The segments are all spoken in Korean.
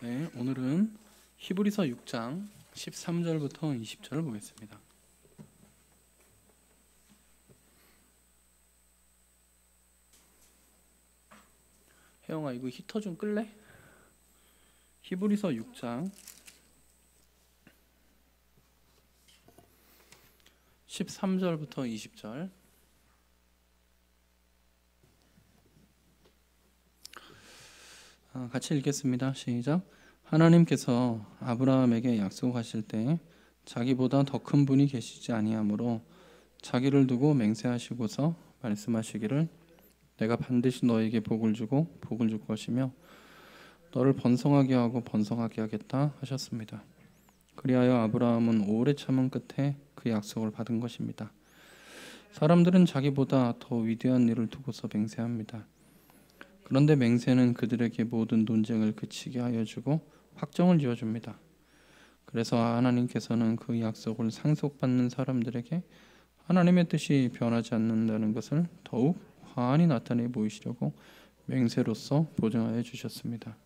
네, 오늘은 히브리서 6장 13절부터 20절을 보겠습니다. 혜영아, 이거 히터 좀 끌래? 히브리서 6장 13절부터 20절. 같이 읽겠습니다. 시작. 하나님께서 아브라함에게 약속하실 때 자기보다 더 큰 분이 계시지 아니하므로 자기를 두고 맹세하시고서 말씀하시기를 내가 반드시 너에게 복을 주고 복을 줄 것이며 너를 번성하게 하고 번성하게 하겠다 하셨습니다. 그리하여 아브라함은 오래 참은 끝에 그 약속을 받은 것입니다. 사람들은 자기보다 더 위대한 일을 두고서 맹세합니다. 그런데 맹세는 그들에게 모든 논쟁을 그치게 하여 주고 확정을 지어줍니다. 그래서 하나님께서는 그 약속을 상속받는 사람들에게 하나님의 뜻이 변하지 않는다는 것을 더욱 환히 나타내 보이시려고 맹세로서 보증하여 주셨습니다.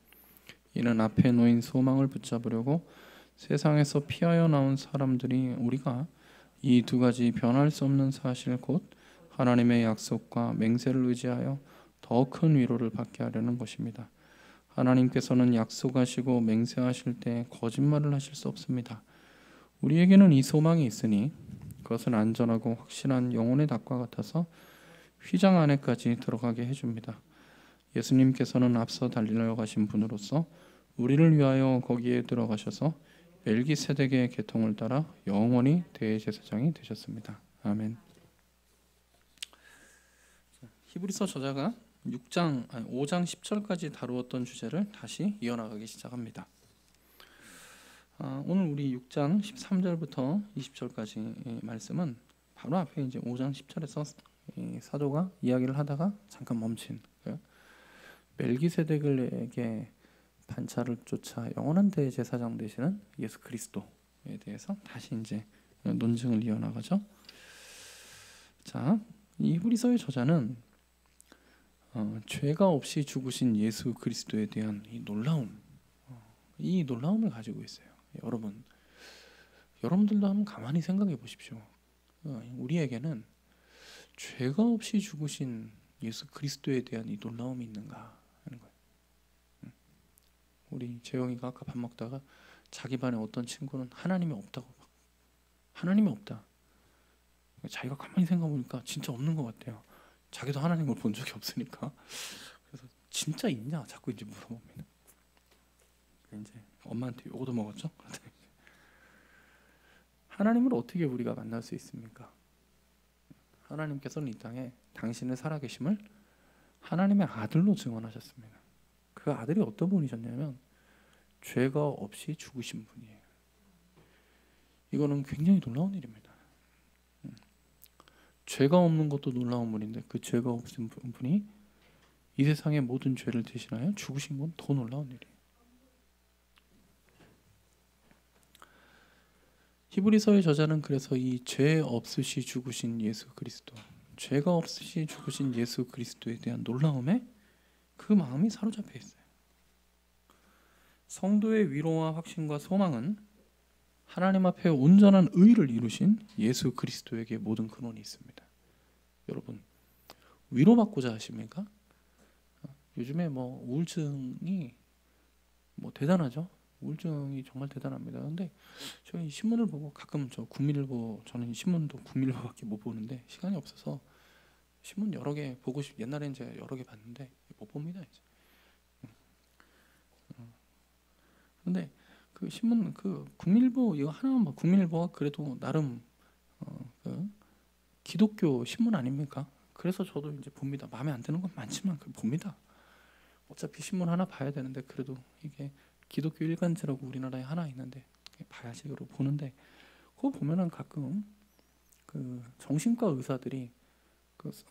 이는 앞에 놓인 소망을 붙잡으려고 세상에서 피하여 나온 사람들이 우리가 이 두 가지 변할 수 없는 사실 곧 하나님의 약속과 맹세를 의지하여 더 큰 위로를 받게 하려는 것입니다. 하나님께서는 약속하시고 맹세하실 때 거짓말을 하실 수 없습니다. 우리에게는 이 소망이 있으니 그것은 안전하고 확실한 영혼의 닭과 같아서 휘장 안에까지 들어가게 해줍니다. 예수님께서는 앞서 달려가신 분으로서 우리를 위하여 거기에 들어가셔서 멜기세덱의 계통을 따라 영원히 대제사장이 되셨습니다. 아멘. 히브리서 저자가 5장 10절까지 다루었던 주제를 다시 이어나가기 시작합니다. 오늘 우리 6장 13절부터 20절까지 말씀은 바로 앞에 이제 5장 10절에서 사도가 이야기를 하다가 잠깐 멈춘 멜기세덱에게 반차를 쫓아 영원한 대제사장 되시는 예수 그리스도에 대해서 다시 이제 논증을 이어나가죠. 자, 이 히브리서의 저자는 죄가 없이 죽으신 예수 그리스도에 대한 이 놀라움을 가지고 있어요. 여러분들도 한번 가만히 생각해 보십시오. 우리에게는 죄가 없이 죽으신 예수 그리스도에 대한 이 놀라움이 있는가 하는 거예요. 우리 재영이가 아까 밥 먹다가 자기 반에 어떤 친구는 하나님이 없다고 하나님이 없다. 자기가 가만히 생각해 보니까 진짜 없는 것 같아요. 자기도 하나님을 본 적이 없으니까. 그래서 진짜 있냐 자꾸 이제 물어봅니다. 이제 엄마한테 요거도 먹었죠. 하나님을 어떻게 우리가 만날 수 있습니까? 하나님께서는 이 땅에 당신의 살아계심을 하나님의 아들로 증언하셨습니다. 그 아들이 어떤 분이셨냐면 죄가 없이 죽으신 분이에요. 이거는 굉장히 놀라운 일입니다. 죄가 없는 것도 놀라운 분인데 그 죄가 없으신 분이 이 세상의 모든 죄를 대신하여 죽으신 건 더 놀라운 일이에요. 히브리서의 저자는 그래서 이 죄 없으시 죽으신 예수 그리스도, 죄가 없으시 죽으신 예수 그리스도에 대한 놀라움에 그 마음이 사로잡혀 있어요. 성도의 위로와 확신과 소망은 하나님 앞에 온전한 의를 이루신 예수 그리스도에게 모든 근원이 있습니다. 여러분, 위로받고자 하십니까? 요즘에 우울증이 대단하죠. 우울증이 정말 대단합니다. 근데 저희 신문을 보고 가끔 국민일보, 저는 신문도 국민일보밖에 못 보는데 시간이 없어서 신문 여러 개 보고 옛날에 이제 여러 개 봤는데 못 봅니다 이제. 근데 그 신문 국민일보 이거 하나 국민일보가 그래도 나름 기독교 신문 아닙니까? 그래서 저도 이제 봅니다. 마음에 안 드는 건 많지만 봅니다. 어차피 신문 하나 봐야 되는데 그래도 이게 기독교 일간지라고 우리나라에 하나 있는데 봐야지 그러고 보는데 그거 보면은 가끔 그 정신과 의사들이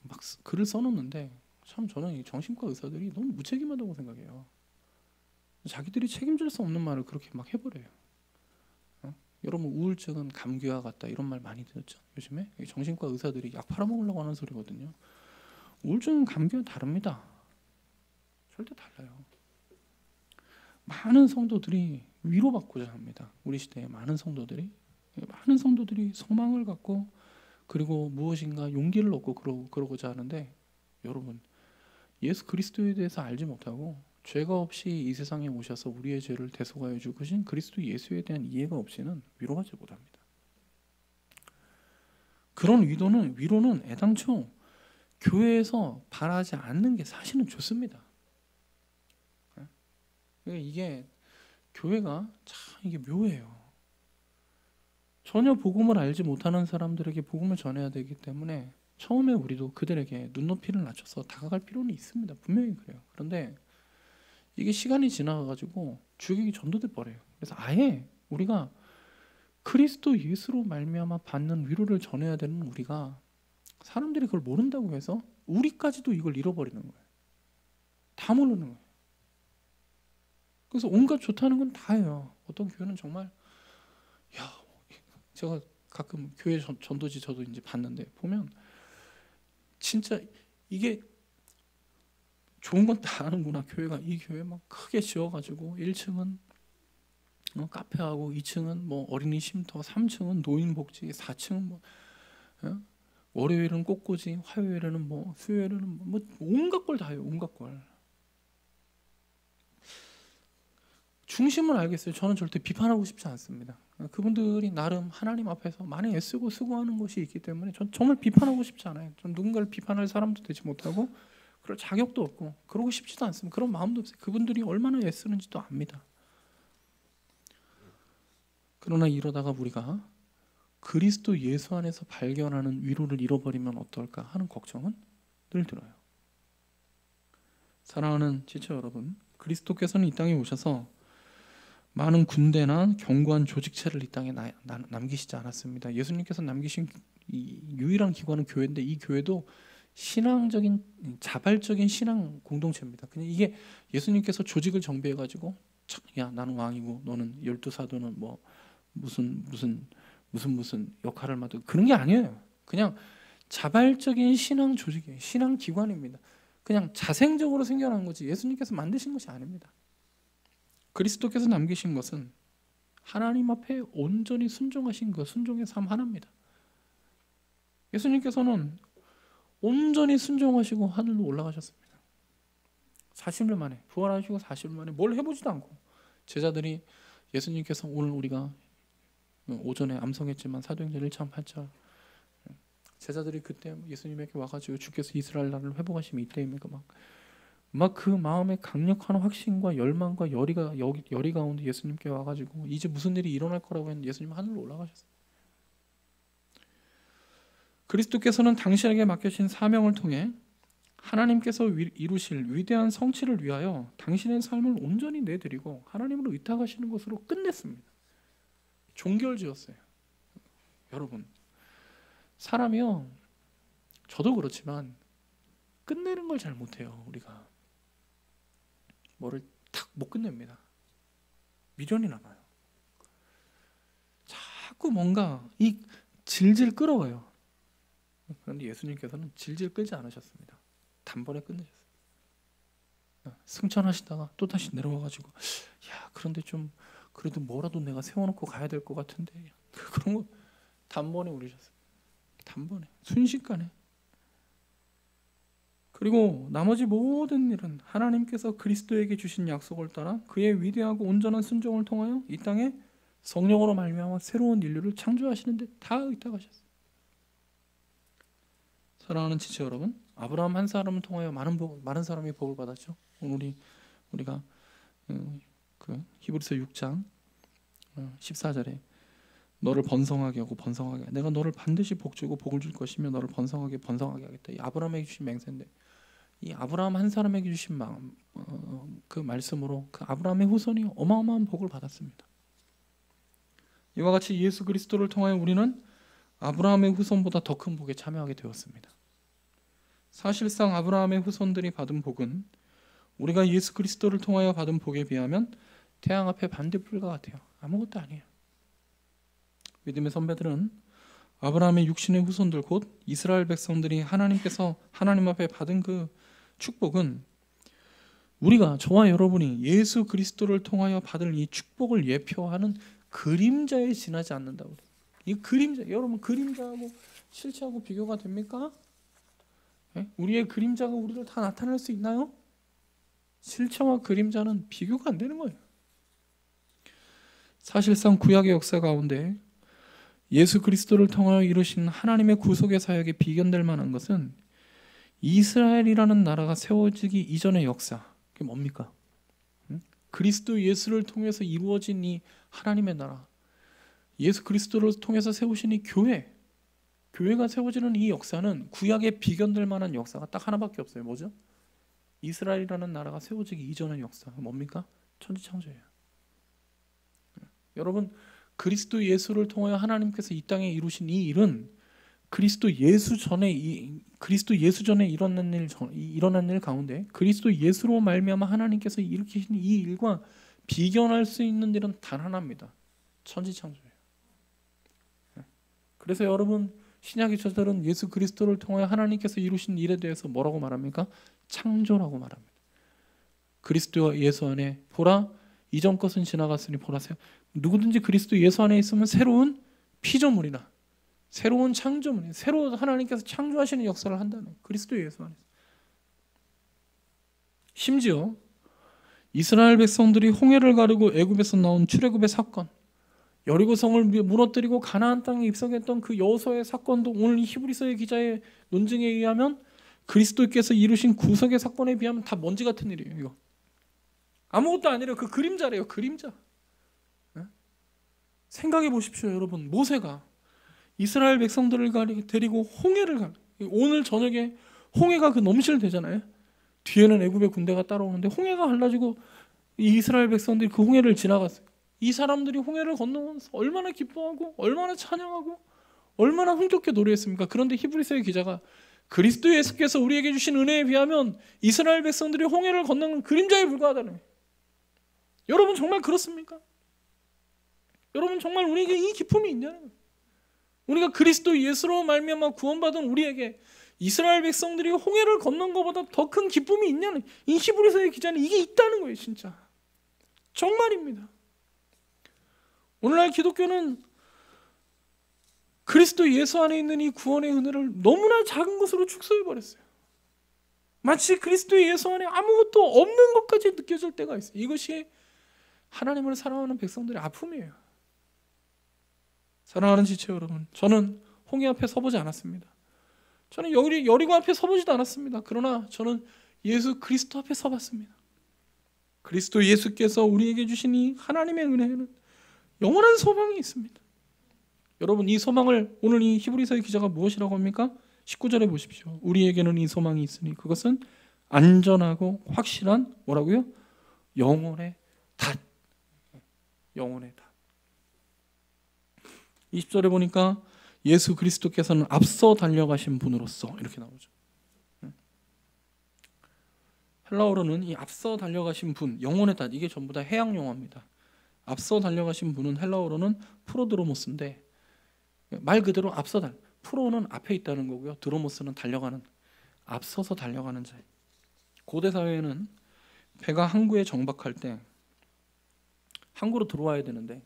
막 글을 써놓는데 참 저는 이 정신과 의사들이 너무 무책임하다고 생각해요. 자기들이 책임질 수 없는 말을 그렇게 막 해버려요. 여러분 우울증은 감기와 같다 이런 말 많이 들었죠. 요즘에 정신과 의사들이 약 팔아먹으려고 하는 소리거든요. 우울증은 감기와 다릅니다. 절대 달라요. 많은 성도들이 위로받고자 합니다. 우리 시대에 많은 성도들이 소망을 갖고 그리고 무엇인가 용기를 얻고 그러고자 하는데, 여러분, 예수 그리스도에 대해서 알지 못하고 죄가 없이 이 세상에 오셔서 우리의 죄를 대속하여 죽으신 그리스도 예수에 대한 이해가 없이는 위로받지 못합니다. 그런 위로는 애당초 교회에서 바라지 않는 게 사실은 좋습니다. 이게 교회가 참 이게 묘해요. 전혀 복음을 알지 못하는 사람들에게 복음을 전해야 되기 때문에 처음에 우리도 그들에게 눈높이를 낮춰서 다가갈 필요는 있습니다. 분명히 그래요. 그런데 이게 시간이 지나가가지고 주객이 전도돼 버려요. 그래서 아예 우리가 그리스도 예수로 말미암아 받는 위로를 전해야 되는 우리가, 사람들이 그걸 모른다고 해서 우리까지도 이걸 잃어버리는 거예요. 다 모르는 거예요. 그래서 온갖 좋다는 건 다 해요. 어떤 교회는 정말, 제가 가끔 교회 전도지 저도 이제 봤는데 보면 진짜 이게 좋은 건 다 아는구나. 교회가 이 교회 막 크게 지어가지고 1층은 카페하고 2층은 뭐 어린이 쉼터, 3층은 노인복지, 4층은 뭐 월요일은 꽃꽂이, 화요일에는 뭐, 수요일에는 뭐 온갖 걸 다 해요. 온갖 걸. 중심을 알겠어요. 저는 절대 비판하고 싶지 않습니다. 그분들이 나름 하나님 앞에서 많이 애쓰고 수고하는 것이 있기 때문에 전 정말 비판하고 싶지 않아요. 전 누군가를 비판할 사람도 되지 못하고 그럴 자격도 없고 그러고 싶지도 않습니다. 그런 마음도 없어요. 그분들이 얼마나 애쓰는지도 압니다. 그러나 이러다가 우리가 그리스도 예수 안에서 발견하는 위로를 잃어버리면 어떨까 하는 걱정은 늘 들어요. 사랑하는 지체 여러분, 그리스도께서는 이 땅에 오셔서 많은 군대나 견고한 조직체를 이 땅에 남기시지 않았습니다. 예수님께서 남기신 이 유일한 기관은 교회인데, 이 교회도 신앙적인 자발적인 신앙 공동체입니다. 그냥 이게 예수님께서 조직을 정비해가지고 야 나는 왕이고 너는 12사도는 뭐 무슨 역할을 맡고 그런 게 아니에요. 그냥 자발적인 신앙 조직이에요. 신앙 기관입니다. 그냥 자생적으로 생겨난 거지 예수님께서 만드신 것이 아닙니다. 그리스도께서 남기신 것은 하나님 앞에 온전히 순종하신 그 순종의 삶 하나입니다. 예수님께서는 온전히 순종하시고 하늘로 올라가셨습니다. 40일 만에 부활하시고 40일 만에 뭘 해보지도 않고, 제자들이 예수님께서 오늘 우리가 오전에 암송했지만 사도행전 1장 8절 제자들이 그때 예수님에게 와가지고 주께서 이스라엘 나라를 회복하심이 이때입니까? 막 그 마음의 강력한 확신과 열망과 열이 가운데 예수님께 와가지고 이제 무슨 일이 일어날 거라고 했는데 예수님 하늘로 올라가셨어요. 그리스도께서는 당신에게 맡겨진 사명을 통해 하나님께서 이루실 위대한 성취를 위하여 당신의 삶을 온전히 내드리고 하나님으로 의탁하시는 것으로 끝냈습니다. 종결지었어요. 여러분, 사람이요, 저도 그렇지만 끝내는 걸 잘 못해요. 우리가 뭐를 탁 못 끝냅니다. 미련이 남아요. 자꾸 뭔가 이 질질 끌어와요. 그런데 예수님께서는 질질 끌지 않으셨습니다. 단번에 끝내셨어요. 승천하시다가 또 다시 내려와가지고 그런데 좀 그래도 뭐라도 내가 세워놓고 가야 될 것 같은데 그런 거 단번에 올리셨어요. 단번에 순식간에. 그리고 나머지 모든 일은 하나님께서 그리스도에게 주신 약속을 따라 그의 위대하고 온전한 순종을 통하여 이 땅에 성령으로 말미암아 새로운 인류를 창조하시는데 다 의탁하셨어요. 사랑하는 지체 여러분, 아브라함 한 사람을 통하여 많은 사람이 복을 받았죠. 오늘 우리가 그 히브리서 6장 14절에 너를 번성하게 하고 번성하게 내가 너를 반드시 복주고 복을 줄 것이며 너를 번성하게 하겠다. 이 아브라함에게 주신 맹세인데, 이 아브라함 한 사람에게 주신 그 말씀으로 그 아브라함의 후손이 어마어마한 복을 받았습니다. 이와 같이 예수 그리스도를 통하여 우리는 아브라함의 후손보다 더 큰 복에 참여하게 되었습니다. 사실상 아브라함의 후손들이 받은 복은 우리가 예수 그리스도를 통하여 받은 복에 비하면 태양 앞에 반딧불과 같아요. 아무것도 아니에요. 믿음의 선배들은 아브라함의 육신의 후손들 곧 이스라엘 백성들이 하나님께서 하나님 앞에 받은 그 축복은 우리가, 저와 여러분이 예수 그리스도를 통하여 받을 이 축복을 예표하는 그림자에 지나지 않는다고. 이 그림자, 여러분 그림자하고 실체하고 비교가 됩니까? 예? 우리의 그림자가 우리를 다 나타낼 수 있나요? 실체와 그림자는 비교가 안 되는 거예요. 사실상 구약의 역사 가운데 예수 그리스도를 통하여 이루신 하나님의 구속의 사역에 비견될 만한 것은 이스라엘이라는 나라가 세워지기 이전의 역사. 그게 뭡니까? 그리스도 예수를 통해서 이루어진 이 하나님의 나라, 예수 그리스도를 통해서 세우신 이 교회가 세워지는 이 역사는 구약에 비견될 만한 역사가 딱 하나밖에 없어요. 뭐죠? 이스라엘이라는 나라가 세워지기 이전의 역사. 뭡니까? 천지창조예요. 여러분, 그리스도 예수를 통하여 하나님께서 이 땅에 이루신 이 일은 그리스도 예수 전에 일어난 일 가운데 그리스도 예수로 말미암아 하나님께서 일으키신 이 일과 비견할 수 있는 일은 단 하나입니다. 천지창조예요. 그래서 여러분, 신약의 저자들은 예수 그리스도를 통하여 하나님께서 이루신 일에 대해서 뭐라고 말합니까? 창조라고 말합니다. 그리스도와 예수 안에 보라, 이전 것은 지나갔으니 보라, 누구든지 그리스도 예수 안에 있으면 새로운 피조물이나 새로운 창조물이에요. 새로 하나님께서 창조하시는 역사를 한다는 거예요. 그리스도 예수 안에서. 심지어 이스라엘 백성들이 홍해를 가르고 애굽에서 나온 출애굽의 사건, 여리고성을 무너뜨리고 가나안 땅에 입성했던 그 여호수아의 사건도 오늘 이 히브리서의 기자의 논증에 의하면 그리스도께서 이루신 구속의 사건에 비하면 다 먼지 같은 일이에요. 이거 아무것도 아니래요. 그 그림자래요. 그림자. 생각해 보십시오, 여러분. 모세가 이스라엘 백성들을 데리고 홍해를 가. 오늘 저녁에 홍해가 그 넘실대잖아요. 뒤에는 애굽의 군대가 따라오는데 홍해가 갈라지고 이스라엘 백성들이 그 홍해를 지나갔어요. 이 사람들이 홍해를 건너면서 얼마나 기뻐하고 얼마나 찬양하고 얼마나 흥겹게 노래했습니까? 그런데 히브리서의 기자가 그리스도 예수께서 우리에게 주신 은혜에 비하면 이스라엘 백성들이 홍해를 건너는 그림자에 불과하다는 거예요. 여러분 정말 그렇습니까? 여러분 정말 우리에게 이 기쁨이 있냐는 거예요. 우리가 그리스도 예수로 말미암아 구원받은 우리에게 이스라엘 백성들이 홍해를 건넌 것보다 더 큰 기쁨이 있냐는, 이 히브리서의 기자는 이게 있다는 거예요. 진짜 정말입니다. 오늘날 기독교는 그리스도 예수 안에 있는 이 구원의 은혜를 너무나 작은 것으로 축소해버렸어요. 마치 그리스도 예수 안에 아무것도 없는 것까지 느껴질 때가 있어요. 이것이 하나님을 사랑하는 백성들의 아픔이에요. 사랑하는 지체 여러분, 저는 홍해 앞에 서보지 않았습니다. 저는 여리고 앞에 서보지도 않았습니다. 그러나 저는 예수 그리스도 앞에 서봤습니다. 그리스도 예수께서 우리에게 주신 이 하나님의 은혜에는 영원한 소망이 있습니다. 여러분, 이 소망을 오늘 이 히브리서의 기자가 무엇이라고 합니까? 19절에 보십시오. 우리에게는 이 소망이 있으니 그것은 안전하고 확실한 뭐라고요? 영혼의 닷. 영혼의 닷. 20절에 보니까 예수 그리스도께서는 앞서 달려가신 분으로서 이렇게 나오죠. 헬라어로는 이 앞서 달려가신 분, 영혼의 닷, 이게 전부 다 해양 용어입니다. 앞서 달려가신 분은 헬라어로는 프로드로모스인데 말 그대로 프로는 앞에 있다는 거고요. 드로모스는 달려가는, 앞서서 달려가는 자. 고대 사회에는 배가 항구에 정박할 때 항구로 들어와야 되는데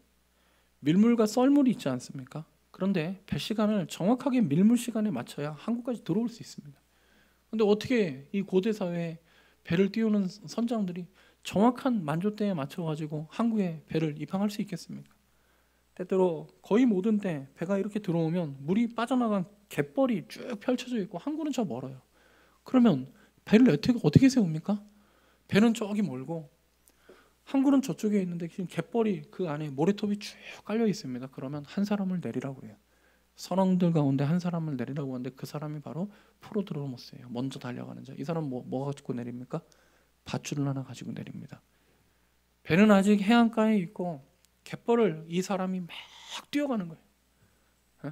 밀물과 썰물이 있지 않습니까? 그런데 배 시간을 정확하게 밀물 시간에 맞춰야 항구까지 들어올 수 있습니다. 그런데 어떻게 이 고대 사회에 배를 띄우는 선장들이 정확한 만조대에 맞춰가지고 항구에 배를 입항할 수 있겠습니까? 때때로 거의 모든 때 배가 이렇게 들어오면 물이 빠져나간 갯벌이 쭉 펼쳐져 있고 항구는 저 멀어요. 그러면 배를 어떻게 세웁니까? 배는 저기 멀고 항구는 저쪽에 있는데 지금 갯벌이 그 안에 모래톱이 쭉 깔려 있습니다. 그러면 한 사람을 내리라고 해요. 선원들 가운데 한 사람을 내리라고 하는데 그 사람이 바로 프로드로모스예요. 먼저 달려가는 자. 이 사람 뭐 가지고 내립니까? 밧줄을 하나 가지고 내립니다. 배는 아직 해안가에 있고 갯벌을 이 사람이 막 뛰어가는 거예요.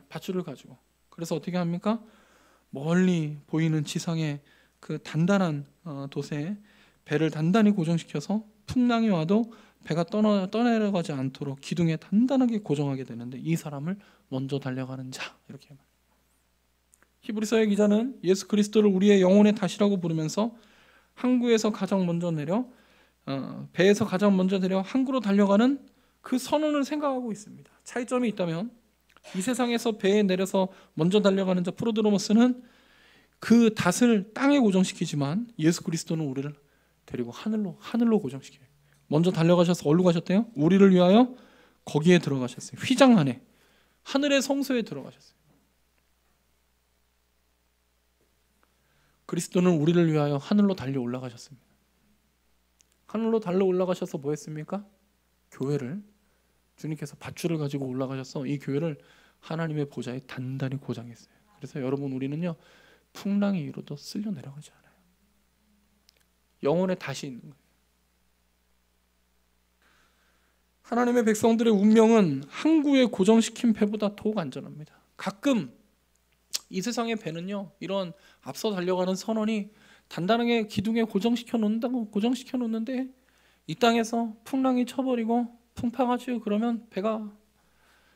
밧줄을 가지고. 그래서 어떻게 합니까? 멀리 보이는 지상의 그 단단한 돛에 배를 단단히 고정시켜서 풍랑이 와도 배가 떠내려가지 않도록 기둥에 단단하게 고정하게 되는데 이 사람을 먼저 달려가는 자, 이렇게 말해요. 히브리서의 기자는 예수 그리스도를 우리의 영혼의 닷이라고 부르면서 항구에서 가장 먼저 내려 배에서 가장 먼저 내려 항구로 달려가는 그 선원을 생각하고 있습니다. 차이점이 있다면 이 세상에서 배에 내려서 먼저 달려가는 자 프로드로머스는 그 닷을 땅에 고정시키지만 예수 그리스도는 우리를 데리고 하늘로 고정시켜요. 먼저 달려가셔서 어디로 가셨대요? 우리를 위하여 거기에 들어가셨어요. 휘장 안에 하늘의 성소에 들어가셨어요. 그리스도는 우리를 위하여 하늘로 달려 올라가셨습니다. 하늘로 달려 올라가셔서 뭐 했습니까? 교회를 주님께서 밧줄을 가지고 올라가셔서 이 교회를 하나님의 보좌에 단단히 고정했어요. 그래서 여러분 우리는요 풍랑이 일어도 쓸려 내려가지 않아요. 영혼에 다시 있는 거예요. 하나님의 백성들의 운명은 항구에 고정시킨 배보다 더욱 안전합니다. 가끔 이 세상의 배는요 이런 앞서 달려가는 선원이 단단하게 기둥에 고정시켜 놓는데 이 땅에서 풍랑이 쳐버리고 풍파가 치고 그러면 배가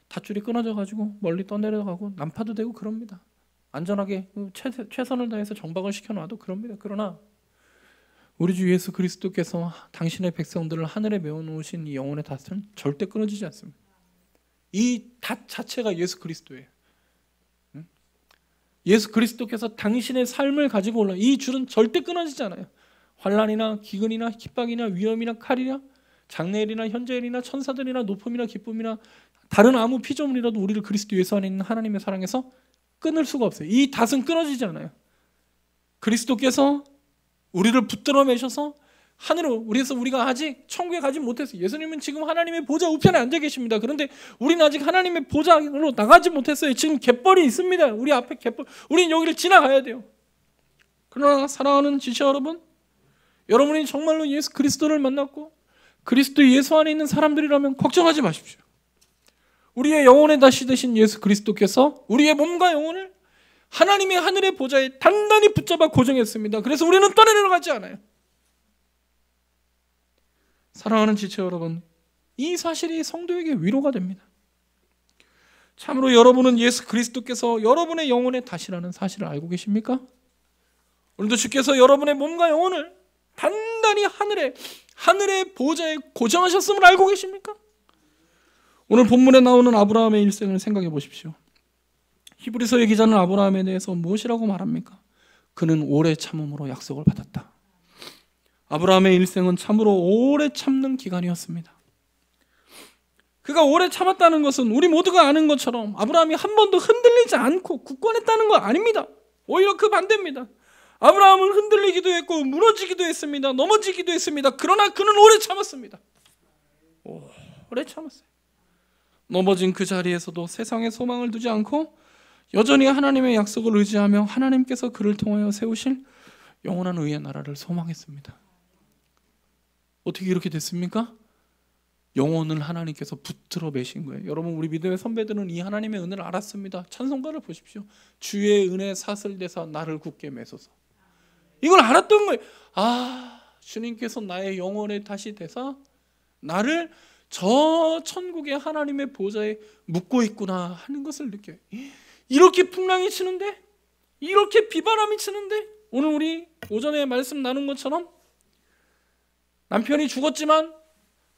닷줄이 끊어져 가지고 멀리 떠내려가고 난파도 되고 그럽니다. 안전하게 최선을 다해서 정박을 시켜놔도 그럽니다. 그러나 우리 주 예수 그리스도께서 당신의 백성들을 하늘에 메워놓으신 이 영혼의 닷은 절대 끊어지지 않습니다. 이 닷 자체가 예수 그리스도예요. 예수 그리스도께서 당신의 삶을 가지고 올라 이 줄은 절대 끊어지지 않아요. 환난이나 기근이나 핍박이나 위험이나 칼이나 장래일이나 현재일이나 천사들이나 높음이나 기쁨이나 다른 아무 피조물이라도 우리를 그리스도 예수 안에 있는 하나님의 사랑에서 끊을 수가 없어요. 이 닷은 끊어지지 않아요. 그리스도께서 우리를 붙들어 매셔서 하늘로 그래서 우리가 아직 천국에 가지 못했어요. 예수님은 지금 하나님의 보좌 우편에 앉아 계십니다. 그런데 우리는 아직 하나님의 보좌로 나가지 못했어요. 지금 갯벌이 있습니다. 우리 앞에 갯벌. 우리는 여기를 지나가야 돼요. 그러나 사랑하는 지체 여러분, 여러분이 정말로 예수 그리스도를 만났고 그리스도 예수 안에 있는 사람들이라면 걱정하지 마십시오. 우리의 영혼의 다시 되신 예수 그리스도께서 우리의 몸과 영혼을 하나님의 하늘의 보좌에 단단히 붙잡아 고정했습니다. 그래서 우리는 떠내려가지 않아요. 사랑하는 지체 여러분, 이 사실이 성도에게 위로가 됩니다. 참으로 여러분은 예수 그리스도께서 여러분의 영혼의 다시라는 사실을 알고 계십니까? 오늘도 주께서 여러분의 몸과 영혼을 단단히 하늘의 보좌에 고정하셨음을 알고 계십니까? 오늘 본문에 나오는 아브라함의 일생을 생각해 보십시오. 히브리서의 기자는 아브라함에 대해서 무엇이라고 말합니까? 그는 오래 참음으로 약속을 받았다. 아브라함의 일생은 참으로 오래 참는 기간이었습니다. 그가 오래 참았다는 것은 우리 모두가 아는 것처럼 아브라함이 한 번도 흔들리지 않고 굳건했다는 거 아닙니다. 오히려 그 반대입니다. 아브라함은 흔들리기도 했고 무너지기도 했습니다. 넘어지기도 했습니다. 그러나 그는 오래 참았습니다. 오래 참았어요. 넘어진 그 자리에서도 세상에 소망을 두지 않고 여전히 하나님의 약속을 의지하며 하나님께서 그를 통하여 세우실 영원한 의의 나라를 소망했습니다. 어떻게 이렇게 됐습니까? 영혼을 하나님께서 붙들어 매신 거예요. 여러분 우리 믿음의 선배들은 이 하나님의 은혜를 알았습니다. 찬송가를 보십시오. 주의 은혜 사슬대사 나를 굳게 매소서. 이걸 알았던 거예요. 주님께서 나의 영혼에 다시 대사 나를 저 천국의 하나님의 보좌에 묻고 있구나 하는 것을 느껴요. 이렇게 풍랑이 치는데, 이렇게 비바람이 치는데, 오늘 우리 오전에 말씀 나눈 것처럼 남편이 죽었지만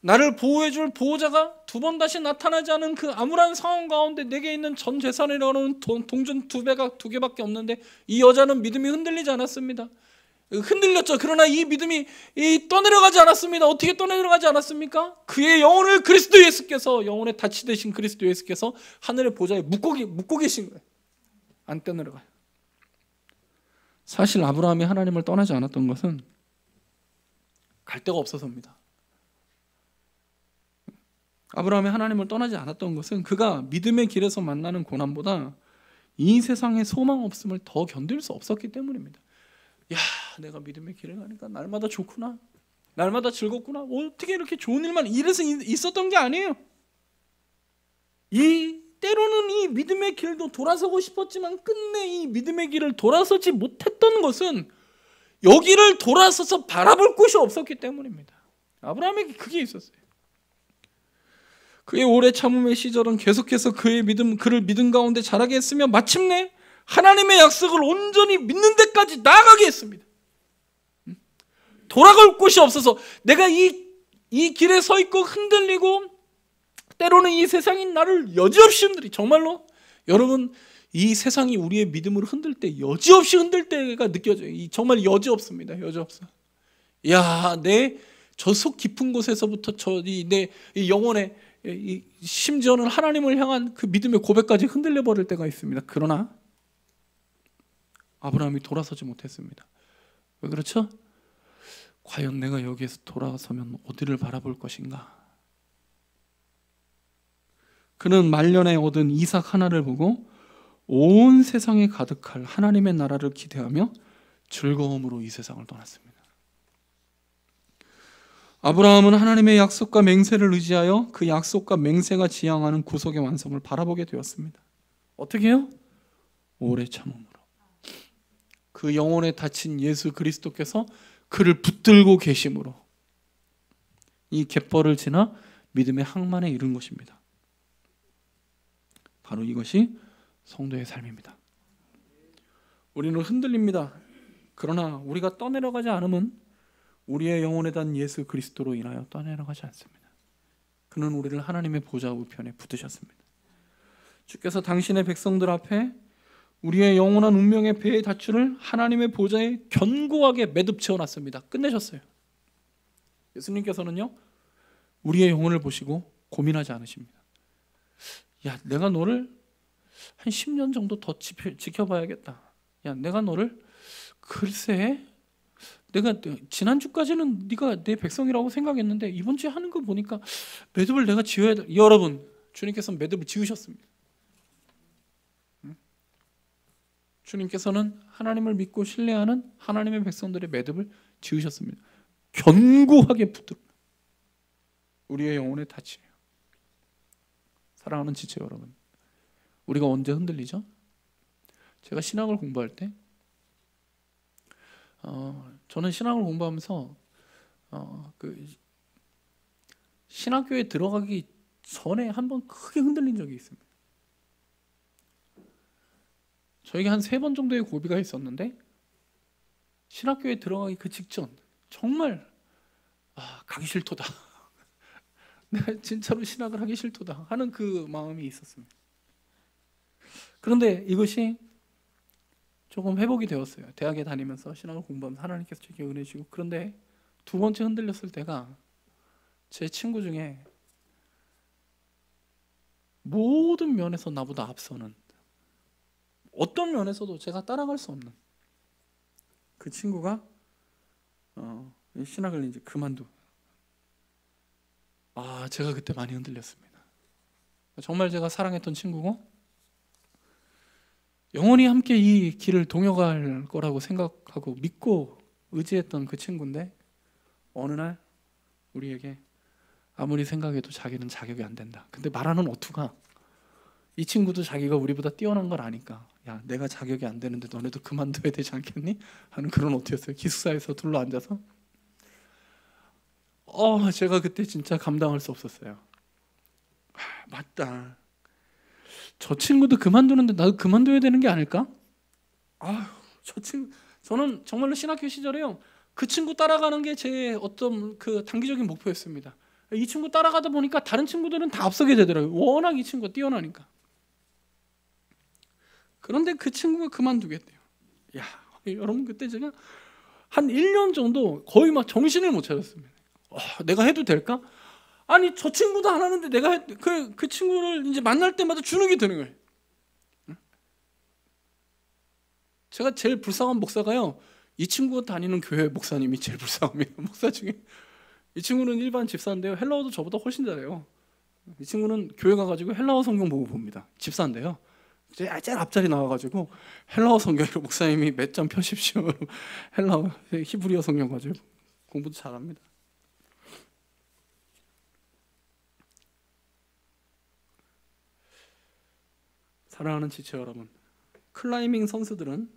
나를 보호해줄 보호자가 두 번 다시 나타나지 않은 그 암울한 상황 가운데 내게 있는 전 재산이라는 동전 두 개밖에 없는데 이 여자는 믿음이 흔들리지 않았습니다. 흔들렸죠. 그러나 이 믿음이 떠내려가지 않았습니다. 어떻게 떠내려가지 않았습니까? 그의 영혼을 그리스도 예수께서, 영혼의 닻이 되신 그리스도 예수께서 하늘의 보좌에 묻고 계신 거예요. 안 떠내려가요. 사실 아브라함이 하나님을 떠나지 않았던 것은 갈 데가 없어서입니다. 아브라함이 하나님을 떠나지 않았던 것은 그가 믿음의 길에서 만나는 고난보다 이 세상에 소망 없음을 더 견딜 수 없었기 때문입니다. 내가 믿음의 길을 가니까 날마다 좋구나, 날마다 즐겁구나, 어떻게 이렇게 좋은 일만 이래서 있었던 게 아니에요. 때로는 이 믿음의 길도 돌아서고 싶었지만 끝내 이 믿음의 길을 돌아서지 못했던 것은 여기를 돌아서서 바라볼 곳이 없었기 때문입니다. 아브라함에게 그게 있었어요. 그의 오래 참음의 시절은 계속해서 그를 믿음 가운데 자라게 했으며 마침내 하나님의 약속을 온전히 믿는 데까지 나아가게 했습니다. 돌아갈 곳이 없어서 내가 이 길에 서 있고 흔들리고 때로는 이 세상이 나를 여지없이 흔들리. 정말로 여러분, 이 세상이 우리의 믿음을 흔들 때 여지없이 흔들 때가 느껴져요. 정말 여지없습니다. 여지없어. 야, 내 저 속 깊은 곳에서부터 내 영혼의 심지어는 하나님을 향한 그 믿음의 고백까지 흔들려 버릴 때가 있습니다. 그러나 아브라함이 돌아서지 못했습니다. 왜 그렇죠? 과연 내가 여기에서 돌아서면 어디를 바라볼 것인가? 그는 말년에 얻은 이삭 하나를 보고 온 세상에 가득할 하나님의 나라를 기대하며 즐거움으로 이 세상을 떠났습니다. 아브라함은 하나님의 약속과 맹세를 의지하여 그 약속과 맹세가 지향하는 구속의 완성을 바라보게 되었습니다. 어떻게 해요? 오래 참음으로. 그 영혼에 닫힌 예수 그리스도께서 그를 붙들고 계심으로 이 갯벌을 지나 믿음의 항만에 이른 것입니다. 바로 이것이 성도의 삶입니다. 우리는 흔들립니다. 그러나 우리가 떠내려가지 않으면 우리의 영혼에 단 예수 그리스도로 인하여 떠내려가지 않습니다. 그는 우리를 하나님의 보좌 우편에 붙드셨습니다. 주께서 당신의 백성들 앞에 우리의 영원한 운명의 배의 밧줄을 하나님의 보좌에 견고하게 매듭 채워놨습니다. 끝내셨어요. 예수님께서는요, 우리의 영혼을 보시고 고민하지 않으십니다. 야, 내가 너를 한 10년 정도 더 지켜봐야겠다. 야, 내가 너를 글쎄, 내가 지난주까지는 네가 내 백성이라고 생각했는데 이번 주에 하는 거 보니까 매듭을 내가 지어야 돼. 여러분, 주님께서는 매듭을 지으셨습니다. 주님께서는 하나님을 믿고 신뢰하는 하나님의 백성들의 매듭을 지으셨습니다. 견고하게 붙들어 우리의 영혼에 닫히에요. 사랑하는 지체 여러분, 우리가 언제 흔들리죠? 제가 신학을 공부할 때 저는 신학을 공부하면서 그 신학교에 들어가기 전에 한번 크게 흔들린 적이 있습니다. 저에게 한 3번 정도의 고비가 있었는데 신학교에 들어가기 그 직전 정말 가기 싫도다. 내가 진짜로 신학을 하기 싫도다 하는 그 마음이 있었습니다. 그런데 이것이 조금 회복이 되었어요. 대학에 다니면서 신학을 공부하면서 하나님께서 제게 은혜 주시고. 그런데 2번째 흔들렸을 때가 제 친구 중에 모든 면에서 나보다 앞서는, 어떤 면에서도 제가 따라갈 수 없는 그 친구가 신학을 이제 그만두고, 제가 그때 많이 흔들렸습니다. 정말 제가 사랑했던 친구고 영원히 함께 이 길을 동역할 거라고 생각하고 믿고 의지했던 그 친구인데 어느 날 우리에게 아무리 생각해도 자기는 자격이 안 된다. 근데 말하는 어투가 이 친구도 자기가 우리보다 뛰어난 걸 아니까 야, 내가 자격이 안 되는데 너네도 그만둬야 되지 않겠니? 하는 그런 어투였어요. 기숙사에서 둘러 앉아서 제가 그때 진짜 감당할 수 없었어요. 맞다. 저 친구도 그만두는데 나도 그만둬야 되는 게 아닐까? 저는 정말로 신학교 시절에요, 그 친구 따라가는 게 제 어떤 그 단기적인 목표였습니다. 이 친구 따라가다 보니까 다른 친구들은 다 앞서게 되더라고요. 워낙 이 친구가 뛰어나니까. 그런데 그 친구가 그만두겠대요. 야, 여러분, 그때 제가 한 1년 정도 거의 막 정신을 못 차렸습니다. 내가 해도 될까? 아니, 저 친구도 안 하는데 내가 그 친구를 이제 만날 때마다 주눅이 드는 거예요. 제가 제일 불쌍한 목사가요, 이 친구가 다니는 교회 목사님이 제일 불쌍합니다. 목사 중에. 이 친구는 일반 집사인데요, 헬라어도 저보다 훨씬 잘해요. 이 친구는 교회 가가지고 헬라어 성경 보고 봅니다. 집사인데요, 제일 앞자리 나와가지고 헬라어 성경으로 목사님이 몇 점 펴십시오. 헬라어 히브리어 성경 가지고 공부도 잘합니다. 사랑하는 지체 여러분, 클라이밍 선수들은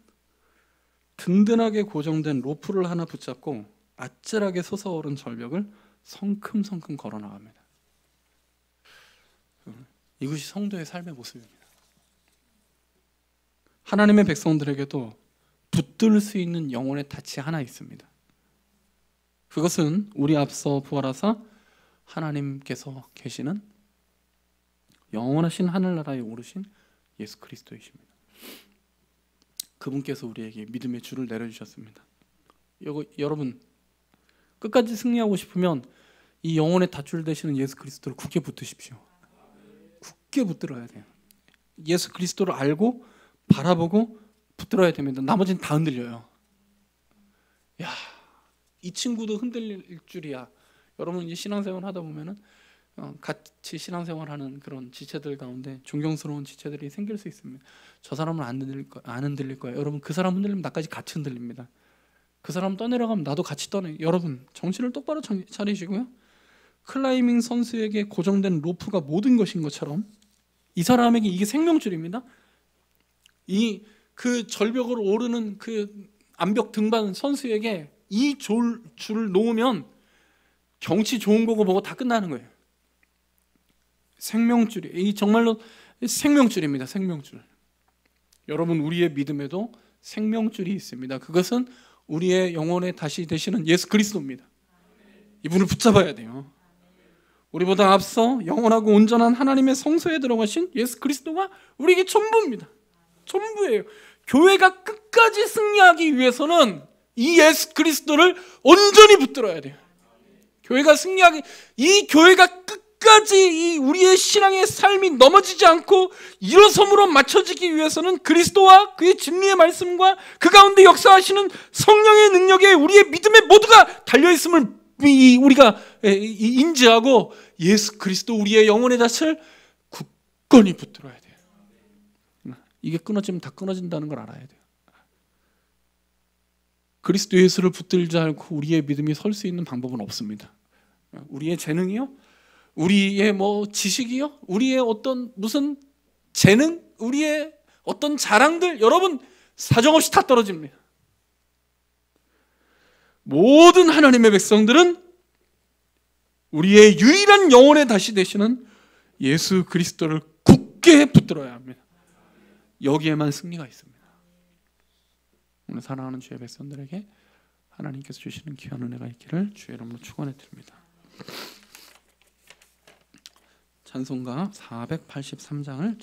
든든하게 고정된 로프를 하나 붙잡고 아찔하게 솟아오른 절벽을 성큼성큼 걸어 나갑니다. 이것이 성도의 삶의 모습입니다. 하나님의 백성들에게도 붙들 수 있는 영혼의 닻이 하나 있습니다. 그것은 우리 앞서 부활하사 하나님께서 계시는 영원하신 하늘나라에 오르신 예수 그리스도이십니다. 그분께서 우리에게 믿음의 줄을 내려주셨습니다. 여러분 끝까지 승리하고 싶으면 이 영혼의 닷줄 되시는 예수 그리스도를 굳게 붙드십시오. 굳게 붙들어야 돼요. 예수 그리스도를 알고 바라보고 붙들어야 됩니다. 나머지는 다 흔들려요. 야, 이 친구도 흔들릴 줄이야. 여러분 이제 신앙생활 하다 보면은 같이 신앙생활하는 그런 지체들 가운데 존경스러운 지체들이 생길 수 있습니다. 저 사람은 안 흔들릴 거예요. 여러분 그 사람 흔들리면 나까지 같이 흔들립니다. 그 사람 떠내려가면 나도 같이 떠내. 여러분 정신을 똑바로 차리시고요. 클라이밍 선수에게 고정된 로프가 모든 것인 것처럼 이 사람에게 이게 생명줄입니다. 이 그 절벽을 오르는 그 암벽 등반 선수에게 이 줄을 놓으면 경치 좋은 거고 뭐고 다 끝나는 거예요. 생명줄이 이 정말로 생명줄입니다. 생명줄. 여러분 우리의 믿음에도 생명줄이 있습니다. 그것은 우리의 영혼의 다시 되시는 예수 그리스도입니다. 이분을 붙잡아야 돼요. 우리보다 앞서 영원하고 온전한 하나님의 성소에 들어가신 예수 그리스도가 우리에게 전부입니다. 전부예요. 교회가 끝까지 승리하기 위해서는 이 예수 그리스도를 온전히 붙들어야 돼요. 교회가 승리하기, 이 교회가 끝까지 이 우리의 신앙의 삶이 넘어지지 않고 일어섬으로 맞춰지기 위해서는 그리스도와 그의 진리의 말씀과 그 가운데 역사하시는 성령의 능력에 우리의 믿음의 모두가 달려있음을 우리가 인지하고 예수 그리스도 우리의 영혼의 닻을 굳건히 붙들어야 돼요. 이게 끊어지면 다 끊어진다는 걸 알아야 돼요. 그리스도 예수를 붙들지 않고 우리의 믿음이 설 수 있는 방법은 없습니다. 우리의 재능이요? 우리의 지식이요? 우리의 어떤 무슨 재능? 우리의 어떤 자랑들? 여러분 사정없이 다 떨어집니다. 모든 하나님의 백성들은 우리의 유일한 영혼의 다시 되시는 예수 그리스도를 굳게 붙들어야 합니다. 여기에만 승리가 있습니다. 오늘 사랑하는 주의 백성들에게 하나님께서 주시는 귀한 은혜가 있기를 주의 이름으로 축원해 드립니다. 찬송가 483장을